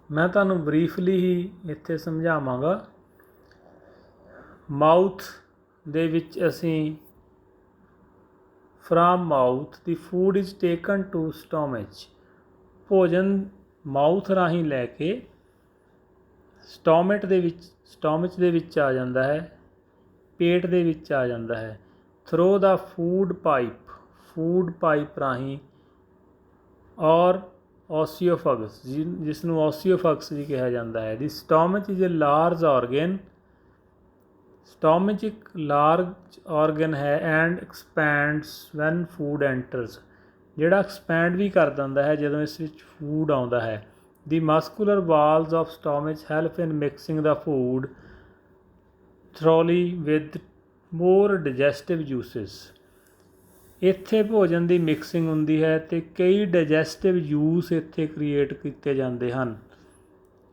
ਮੈਂ ਤੁਹਾਨੂੰ ਬਰੀਫਲੀ ਹੀ ਇੱਥੇ ਸਮਝਾਵਾਂਗਾ। ਮਾਊਥ ਦੇ ਵਿੱਚ ਅਸੀਂ from mouth the food is taken to ਸਟੋਮਚ। ਭੋਜਨ ਮਾਊਥ ਰਾਹੀਂ ਲੈ ਕੇ ਸਟੋਮਚ ਦੇ ਵਿੱਚ ਆ ਜਾਂਦਾ ਹੈ, ਪੇਟ ਦੇ ਵਿੱਚ ਆ ਜਾਂਦਾ ਹੈ। ਥਰੂ ਦਾ ਫੂਡ ਪਾਈਪ ਰਾਹੀਂ ਔਰ ਓਸੀਓਫਗਸ, ਜਿਸ ਨੂੰ ਓਸੀਓਫਗਸ ਵੀ ਕਿਹਾ ਜਾਂਦਾ ਹੈ। The stomach is a large organ. Stomach ਇੱਕ ਲਾਰਜ ਔਰਗਨ ਹੈ and expands when food enters, ਜਿਹੜਾ ਐਕਸਪੈਂਡ ਵੀ ਕਰ ਦਿੰਦਾ ਹੈ ਜਦੋਂ ਇਸ ਵਿੱਚ ਫੂਡ ਆਉਂਦਾ ਹੈ। The muscular walls of stomach help in mixing the food thoroughly with more digestive juices. ਇੱਥੇ ਭੋਜਨ ਦੀ ਮਿਕਸਿੰਗ ਹੁੰਦੀ ਹੈ ਅਤੇ ਕਈ ਡਾਈਜੈਸਟਿਵ ਜੂਸ ਇੱਥੇ ਕ੍ਰੀਏਟ ਕੀਤੇ ਜਾਂਦੇ ਹਨ।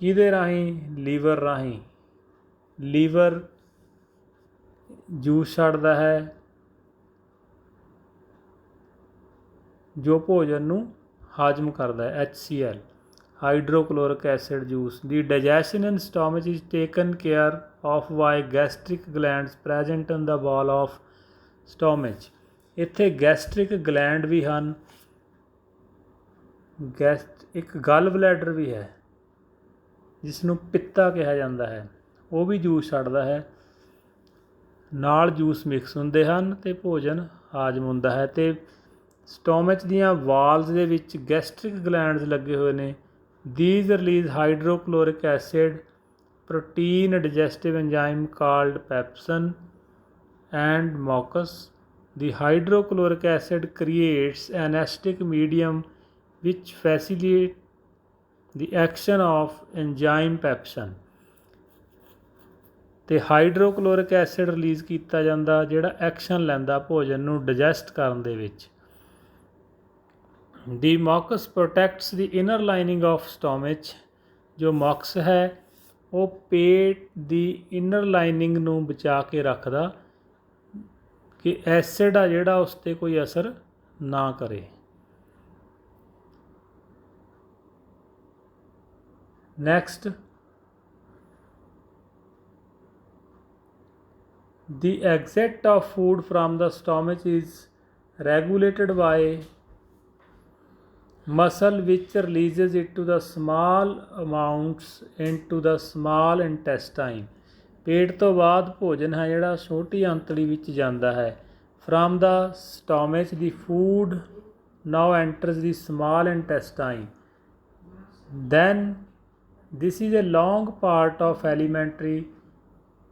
ਕਿਹਦੇ ਰਾਹੀਂ? ਲੀਵਰ ਰਾਹੀਂ। ਲੀਵਰ ਜੂਸ ਛੱਡਦਾ ਹੈ ਜੋ ਭੋਜਨ ਨੂੰ ਹਾਜ਼ਮ ਕਰਦਾ ਹੈ, HCl, hydrochloric acid juice. The digestion in stomach is taken care of by gastric glands present in the wall of stomach. ਇੱਥੇ ਗੈਸਟ੍ਰਿਕ ਗਲੈਂਡ ਵੀ ਹਨ, ਇੱਕ ਗਲ ਬਲੈਡਰ ਵੀ ਹੈ ਜਿਸ ਨੂੰ ਪਿੱਤਾ ਕਿਹਾ ਜਾਂਦਾ ਹੈ, ਉਹ ਵੀ ਜੂਸ ਛੱਡਦਾ ਹੈ। ਨਾਲ ਜੂਸ ਮਿਕਸ ਹੁੰਦੇ ਹਨ ਤੇ ਭੋਜਨ ਹਾਜ਼ਮ ਹੁੰਦਾ ਹੈ। ਤੇ ਸਟੋਮਚ ਦੀਆਂ ਵਾਲਸ ਦੇ ਵਿੱਚ ਗੈਸਟ੍ਰਿਕ ਗਲੈਂਡਸ ਲੱਗੇ ਹੋਏ ਨੇ। These release hydrochloric acid, protein digestive enzyme called pepsin and mucus. The hydrochloric acid creates an acidic medium which facilitates the action of enzyme pepsin. ਤੇ ਹਾਈਡਰੋਕਲੋਰਿਕ ਐਸਿਡ ਰਿਲੀਜ਼ ਕੀਤਾ ਜਾਂਦਾ ਜਿਹੜਾ ਐਕਸ਼ਨ ਲੈਂਦਾ ਭੋਜਨ ਨੂੰ ਡਾਈਜੈਸਟ ਕਰਨ ਦੇ ਵਿੱਚ। ਦੀ ਮੌਕਸ ਪ੍ਰੋਟੈਕਟਸ ਦੀ ਇਨਰ ਲਾਈਨਿੰਗ ਆਫ ਸਟੋਮਚ। ਜੋ ਮੌਕਸ ਹੈ ਉਹ ਪੇਟ ਦੀ ਇਨਰ ਲਾਈਨਿੰਗ ਨੂੰ ਬਚਾ ਕੇ ਰੱਖਦਾ ਕਿ ਐਸਿਡ ਆ ਜਿਹੜਾ ਉਸ 'ਤੇ ਕੋਈ ਅਸਰ ਨਾ ਕਰੇ। Next, the exit of food from the stomach is regulated by muscle which releases it to the small amounts into the small intestine. ਪੇਟ ਤੋਂ ਬਾਅਦ ਭੋਜਨ ਹੈ ਜਿਹੜਾ ਛੋਟੀ ਅੰਤੜੀ ਵਿੱਚ ਜਾਂਦਾ ਹੈ। from the stomach the food now enters the small intestine. then this is a long part of alimentary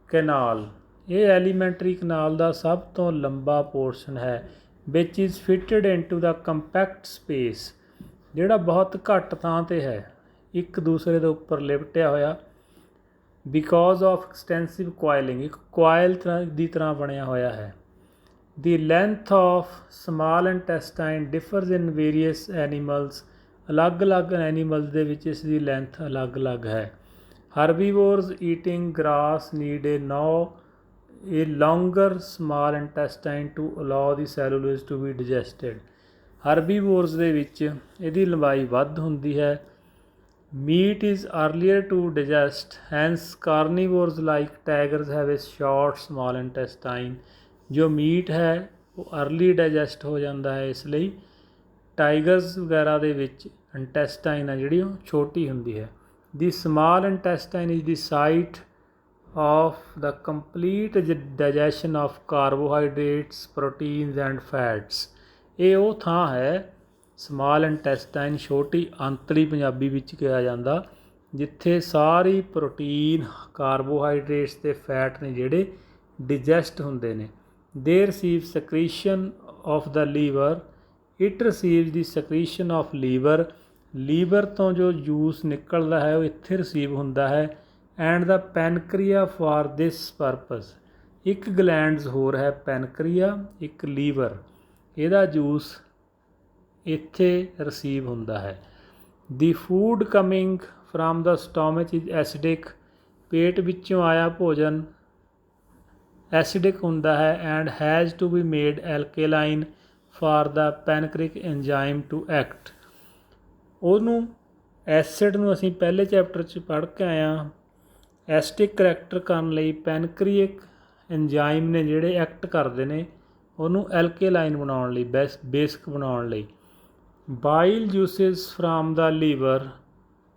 canal. ਇਹ ਐਲੀਮੈਂਟਰੀ ਕਨਾਲ ਦਾ ਸਭ ਤੋਂ ਲੰਬਾ ਪੋਰਸ਼ਨ ਹੈ। Which is fitted into the compact space, ਜਿਹੜਾ ਬਹੁਤ ਘੱਟ ਥਾਂ 'ਤੇ ਹੈ, ਇੱਕ ਦੂਸਰੇ ਦੇ ਉੱਪਰ ਲਿਪਟਿਆ ਹੋਇਆ। ਬਿਕੋਜ਼ ਆਫ ਐਕਸਟੈਂਸਿਵ ਕੁਆਇਲਿੰਗ, ਇੱਕ ਕੁਆਇਲ ਦੀ ਤਰ੍ਹਾਂ ਬਣਿਆ ਹੋਇਆ ਹੈ। The length of small intestine differs in various animals. ਅਲੱਗ-ਅਲੱਗ ਐਨੀਮਲਸ ਦੇ ਵਿੱਚ ਇਸ ਦੀ ਲੈਂਥ ਅਲੱਗ-ਅਲੱਗ ਹੈ। Herbivores eating grass need a longer small intestine to allow the cellulose to be digested. herbivores ਦੇ ਵਿੱਚ ਇਹਦੀ ਲੰਬਾਈ ਵੱਧ ਹੁੰਦੀ ਹੈ। meat is earlier to digest, hence carnivores like tigers have a short small intestine. ਜੋ ਮੀਟ ਹੈ ਉਹ अर्ਲੀ ਡਾਈਜੈਸਟ ਹੋ ਜਾਂਦਾ ਹੈ, ਇਸ ਲਈ ਟਾਈਗਰਸ ਵਗੈਰਾ ਦੇ ਵਿੱਚ ਇੰਟੈਸਟਾਈਨ ਆ ਜਿਹੜੀ ਉਹ ਛੋਟੀ ਹੁੰਦੀ ਹੈ। ਦੀ small intestine is the site of the complete digestion of carbohydrates, proteins and fats. ਇਹ ਉਹ ਥਾਂ ਹੈ, ਸਮਾਲ ਇੰਟੈਸਟਾਈਨ ਛੋਟੀ ਅੰਤੜੀ ਪੰਜਾਬੀ ਵਿੱਚ ਕਿਹਾ ਜਾਂਦਾ, ਜਿੱਥੇ ਸਾਰੀ ਪ੍ਰੋਟੀਨ, ਕਾਰਬੋਹਾਈਡਰੇਟਸ ਅਤੇ ਫੈਟ ਨੇ ਜਿਹੜੇ ਡਿਜੈਸਟ ਹੁੰਦੇ ਨੇ। They receive secretion of the liver, it receive the secretion of liver. Liver ਤੋਂ ਜੋ ਜੂਸ ਨਿਕਲਦਾ ਹੈ ਉਹ ਇੱਥੇ ਰਿਸੀਵ ਹੁੰਦਾ ਹੈ। And the pancreas for this purpose. ਇੱਕ ਗਲੈਂਡਸ ਹੋਰ ਹੈ ਪੈਨਕਰੀਆ, ਇੱਕ ਲੀਵਰ, ਇਹਦਾ ਜੂਸ ਇੱਥੇ ਰਿਸੀਵ ਹੁੰਦਾ ਹੈ। The food coming from the stomach is acidic. ਪੇਟ ਵਿੱਚੋਂ ਆਇਆ ਭੋਜਨ ਐਸਿਡਿਕ ਹੁੰਦਾ ਹੈ। And has to be made alkaline for the pancreatic enzyme to act. ਉਹਨੂੰ ਐਸਿਡ ਨੂੰ ਅਸੀਂ ਪਹਿਲੇ ਚੈਪਟਰ 'ਚ ਪੜ੍ਹ ਕੇ ਆਏ ਹਾਂ। ਐਸਟਿਕ ਕਰੈਕਟਰ ਕਰਨ ਲਈ ਪੈਨਕ੍ਰੀਏਕ ਐਂਜ਼ਾਈਮ ਨੇ ਜਿਹੜੇ ਐਕਟ ਕਰਦੇ ਨੇ ਉਹਨੂੰ ਐਲਕੇਲਾਈਨ ਬਣਾਉਣ ਲਈ, ਬੇਸਿਕ ਬਣਾਉਣ ਲਈ। Bile juices from the liver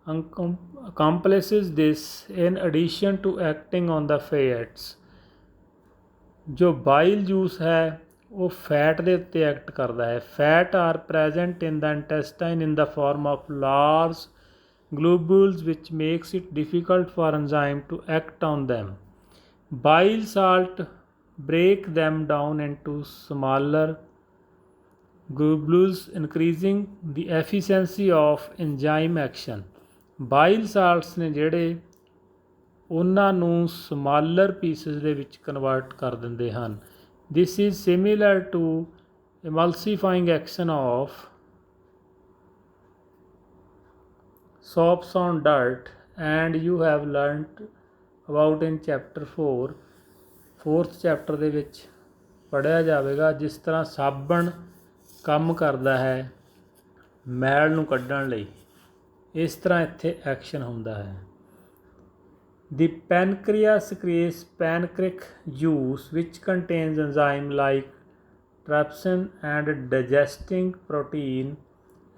accomplices this in addition to acting on the fats. ਜੋ ਬਾਈਲ ਜੂਸ ਹੈ ਉਹ ਫੈਟ ਦੇ ਉੱਤੇ ਐਕਟ ਕਰਦਾ ਹੈ। Fat are present in the intestine in the form of large globules which makes it difficult for enzyme to act on them. Bile salt break them down into smaller globules, increasing the efficiency of enzyme action. Bile salts ਨੇ ਜਿਹੜੇ ਉਹਨਾਂ ਨੂੰ smaller pieces ਦੇ ਵਿੱਚ convert ਕਰ ਦਿੰਦੇ ਹਨ। This is similar to emulsifying action of soaps on dirt, and you have learnt about in chapter 4, 4th chapter ਦੇ ਵਿੱਚ ਪੜ੍ਹਿਆ ਜਾਵੇਗਾ ਜਿਸ ਤਰ੍ਹਾਂ ਸਾਬਣ ਕੰਮ ਕਰਦਾ ਹੈ ਮੈਲ ਨੂੰ ਕੱਢਣ ਲਈ, ਇਸ ਤਰ੍ਹਾਂ ਇੱਥੇ ਐਕਸ਼ਨ ਹੁੰਦਾ ਹੈ। The pancreas secretes pancreatic juice which contains enzyme like trypsin and digesting protein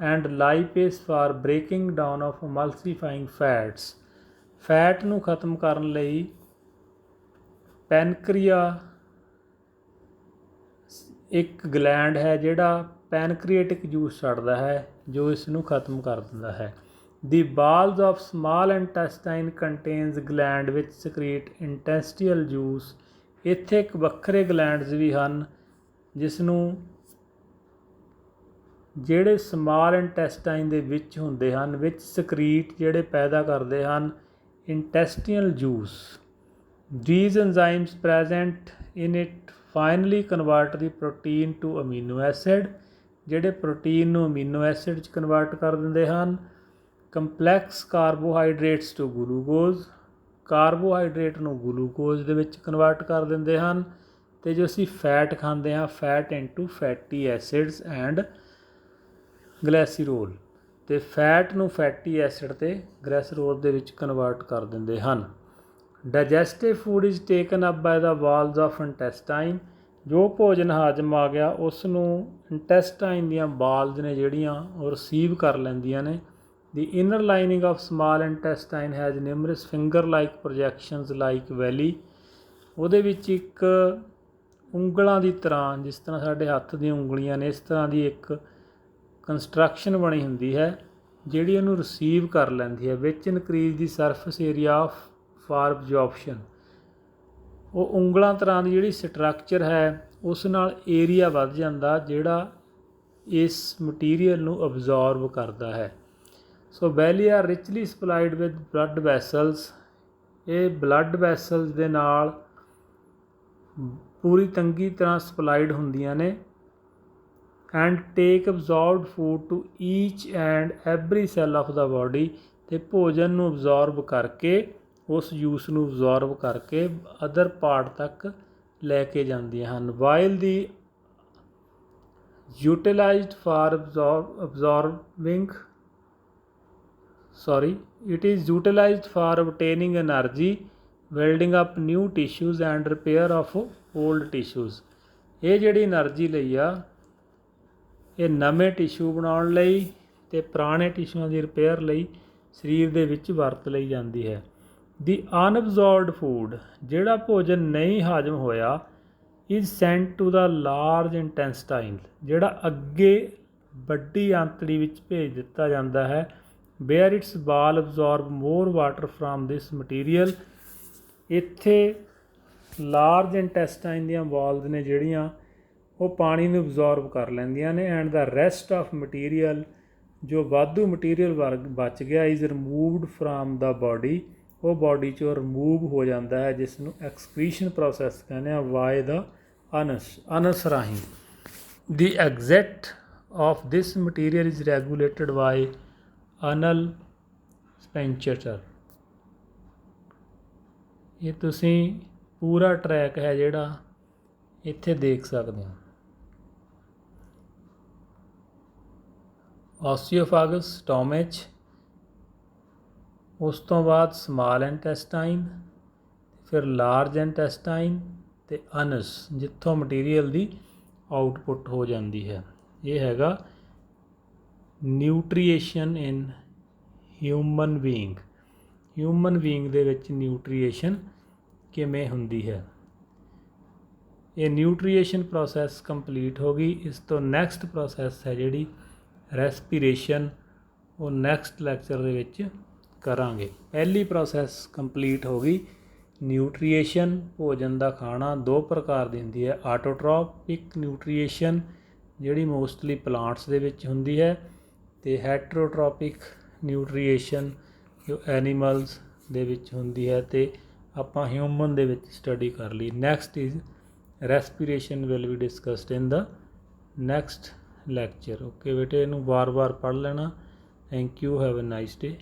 and lipase for breaking down of emulsifying fats. Fat ਨੂੰ ਖਤਮ ਕਰਨ ਲਈ ਪੈਨਕਰੀਆ ਇੱਕ ਗਲੈਂਡ ਹੈ ਜਿਹੜਾ ਪੈਨਕ੍ਰੀਏਟਿਕ ਜੂਸ ਛੱਡਦਾ ਹੈ ਜੋ ਇਸ ਨੂੰ ਖਤਮ ਕਰ ਦਿੰਦਾ ਹੈ। ਦੀ balls of small intestine contains gland ਵਿੱਚ ਸਕਰੀਟ ਇੰਟੈਸਟੀਅਲ ਜੂਸ। ਇੱਥੇ ਇੱਕ ਵੱਖਰੇ ਗਲੈਂਡਸ ਵੀ ਹਨ ਜਿਸ ਨੂੰ ਜਿਹੜੇ ਸਮਾਲ ਇੰਟੈਸਟਾਈਨ ਦੇ ਵਿੱਚ ਹੁੰਦੇ ਹਨ ਵਿੱਚ ਸਕਰੀਟ ਜਿਹੜੇ ਪੈਦਾ ਕਰਦੇ ਹਨ intestinal juice. These enzymes present in it finally convert the protein to amino acid, ਜਿਹੜੇ ਪ੍ਰੋਟੀਨ ਨੂੰ ਅਮੀਨੋ ਐਸਿਡ 'ਚ ਕਨਵਰਟ ਕਰ ਦਿੰਦੇ ਹਨ। Complex carbohydrates to glucose, carbohydrate ਨੂੰ ਗਲੂਕੋਜ਼ ਦੇ ਵਿੱਚ ਕਨਵਰਟ ਕਰ ਦਿੰਦੇ ਹਨ। ਅਤੇ ਜੋ ਅਸੀਂ ਫੈਟ ਖਾਂਦੇ ਹਾਂ fat into fatty acids and glycerol, ਅਤੇ ਫੈਟ ਨੂੰ ਫੈਟੀ ਐਸਿਡ ਅਤੇ ਗਲੈਸੀਰੋਲ ਦੇ ਵਿੱਚ ਕਨਵਰਟ ਕਰ ਦਿੰਦੇ ਹਨ। Digestive food is taken up by the walls of intestine, ਜੋ ਭੋਜਨ ਹਾਜ਼ਮ ਆ ਗਿਆ ਉਸ ਨੂੰ ਇੰਟੈਸਟਾਈਨ ਦੀਆਂ ਵਾਲਸ ਨੇ ਜਿਹੜੀਆਂ ਉਹ ਰਿਸੀਵ ਕਰ ਲੈਂਦੀਆਂ ਨੇ। The inner lining of small intestine has numerous finger like projections like villi. ਉਹਦੇ ਵਿੱਚ ਇੱਕ ਉਂਗਲਾਂ ਦੀ ਤਰ੍ਹਾਂ, ਜਿਸ ਤਰ੍ਹਾਂ ਸਾਡੇ ਹੱਥ ਦੀਆਂ ਉਂਗਲੀਆਂ ਨੇ, ਇਸ ਤਰ੍ਹਾਂ ਦੀ ਇੱਕ ਕੰਸਟਰਕਸ਼ਨ ਬਣੀ ਹੁੰਦੀ ਹੈ ਜਿਹੜੀ ਉਹਨੂੰ ਰਿਸੀਵ ਕਰ ਲੈਂਦੀ ਹੈ। ਵਿੱਚ increase the surface area of for ਐਬਜ਼ੋਰਪਸ਼ਨ, ਉਹ ਉਂਗਲਾਂ ਤਰ੍ਹਾਂ ਦੀ ਜਿਹੜੀ ਸਟਰਕਚਰ ਹੈ ਉਸ ਨਾਲ ਏਰੀਆ ਵੱਧ ਜਾਂਦਾ ਜਿਹੜਾ ਇਸ ਮਟੀਰੀਅਲ ਨੂੰ ਅਬਜ਼ੋਰਬ ਕਰਦਾ ਹੈ। So villi are richly supplied with blood vessels, ਇਹ ਬਲੱਡ ਵੈਸਲਸ ਦੇ ਨਾਲ ਪੂਰੀ ਤੰਗੀ ਤਰ੍ਹਾਂ ਸਪਲਾਈਡ ਹੁੰਦੀਆਂ ਨੇ। And take absorbed food to each and every cell of the body, ਅਤੇ ਭੋਜਨ ਨੂੰ ਅਬਜ਼ੋਰਬ ਕਰਕੇ ਉਸ ਜੂਸ ਨੂੰ ਅਬਜ਼ੋਰਬ ਕਰਕੇ ਅਦਰ ਪਾਰਟ ਤੱਕ ਲੈ ਕੇ ਜਾਂਦੀਆਂ ਹਨ। While the utilised for it is utilized for obtaining energy, building up new tissues and repair of old tissues। ਇਹ ਜਿਹੜੀ એનર્ਜੀ ਲਈ ਆ ਇਹ ਨਵੇਂ ਟਿਸ਼ੂ ਬਣਾਉਣ ਲਈ ਅਤੇ ਪੁਰਾਣੇ ਟਿਸ਼ੂਆਂ ਦੀ ਰਿਪੇਅਰ ਲਈ ਸਰੀਰ ਦੇ ਵਿੱਚ ਵਰਤ ਲਈ ਜਾਂਦੀ ਹੈ। ਦੀ ਅਨਅਬਜ਼ੋਰਬਡ ਫੂਡ, ਜਿਹੜਾ ਭੋਜਨ ਨਹੀਂ ਹਾਜ਼ਮ ਹੋਇਆ, is sent to the large intestine, ਜਿਹੜਾ ਅੱਗੇ ਵੱਡੀ ਆਂਤੜੀ ਵਿੱਚ ਭੇਜ ਦਿੱਤਾ ਜਾਂਦਾ ਹੈ। Where its wall absorb more water from this material, ਇੱਥੇ ਲਾਰਜ ਇੰਟੈਸਟਾਈਨ ਦੀਆਂ ਵਾਲਸ ਨੇ ਜਿਹੜੀਆਂ ਉਹ ਪਾਣੀ ਨੂੰ ਅਬਜ਼ੋਰਬ ਕਰ ਲੈਂਦੀਆਂ ਨੇ। And the rest of material, ਜੋ ਵਾਧੂ ਮਟੀਰੀਅਲ ਬਚ ਗਿਆ, is removed from the body, ਉਹ ਬਾਡੀ 'ਚੋਂ ਰਿਮੂਵ ਹੋ ਜਾਂਦਾ ਹੈ, ਜਿਸ ਨੂੰ ਐਕਸਕ੍ਰੀਸ਼ਨ ਪ੍ਰੋਸੈਸ ਕਹਿੰਦੇ ਆ, ਬਾਏ ਦਾ ਅਨਸ ਰਾਹੀਂ। The exit of this material is regulated by anal sphincter. ਇਹ ਤੁਸੀਂ ਪੂਰਾ ਟਰੈਕ ਹੈ ਜਿਹੜਾ ਇੱਥੇ ਦੇਖ ਸਕਦੇ ਹੋ। ਓਸੀਓਫਾਗਸ, ਸਟੋਮੇਚ, ਉਸ ਤੋਂ ਬਾਅਦ ਸਮਾਲ ਇੰਟੈਸਟਾਈਨ, ਫਿਰ ਲਾਰਜ ਇੰਟੈਸਟਾਈਨ ਅਤੇ ਅਨਸ, ਜਿੱਥੋਂ ਮਟੀਰੀਅਲ ਦੀ ਆਊਟਪੁੱਟ ਹੋ ਜਾਂਦੀ ਹੈ। ਇਹ ਹੈਗਾ ਨਿਊਟਰੀਏਸ਼ਨ ਇਨ ਹਿਊਮਨ ਬੀਇੰਗ। ਹਿਊਮਨ ਬੀਇੰਗ ਦੇ ਵਿੱਚ ਨਿਊਟਰੀਏਸ਼ਨ ਕਿਵੇਂ ਹੁੰਦੀ ਹੈ। ਇਹ ਨਿਊਟਰੀਏਸ਼ਨ ਪ੍ਰੋਸੈਸ ਕੰਪਲੀਟ ਹੋ ਗਈ। ਇਸ ਤੋਂ ਨੈਕਸਟ ਪ੍ਰੋਸੈਸ ਹੈ ਜਿਹੜੀ ਰੈਸਪੀਰੇਸ਼ਨ, ਉਹ ਨੈਕਸਟ ਲੈਕਚਰ ਦੇ ਵਿੱਚ ਕਰਾਂਗੇ। ਪਹਿਲੀ ਪ੍ਰੋਸੈਸ ਕੰਪਲੀਟ ਹੋ ਗਈ ਨਿਊਟਰੀਏਸ਼ਨ। ਭੋਜਨ ਦਾ ਖਾਣਾ ਦੋ ਪ੍ਰਕਾਰ ਦੀ ਹੁੰਦੀ ਹੈ, ਆਟੋਟ੍ਰੋਪਿਕ ਨਿਊਟਰੀਏਸ਼ਨ ਜਿਹੜੀ ਮੋਸਟਲੀ ਪਲਾਂਟਸ ਦੇ ਵਿੱਚ ਹੁੰਦੀ ਹੈ, ਅਤੇ ਹੈਟਰੋਟ੍ਰੋਪਿਕ ਨਿਊਟਰੀਏਸ਼ਨ ਜੋ ਐਨੀਮਲਸ ਦੇ ਵਿੱਚ ਹੁੰਦੀ ਹੈ, ਅਤੇ ਆਪਾਂ ਹਿਊਮਨ ਦੇ ਵਿੱਚ ਸਟੱਡੀ ਕਰ ਲਈ। Next is respiration will be discussed in the next lecture. Okay ਬੇਟੇ, ਇਹਨੂੰ ਵਾਰ-ਵਾਰ ਪੜ੍ਹ ਲੈਣਾ। Thank you, have a nice day.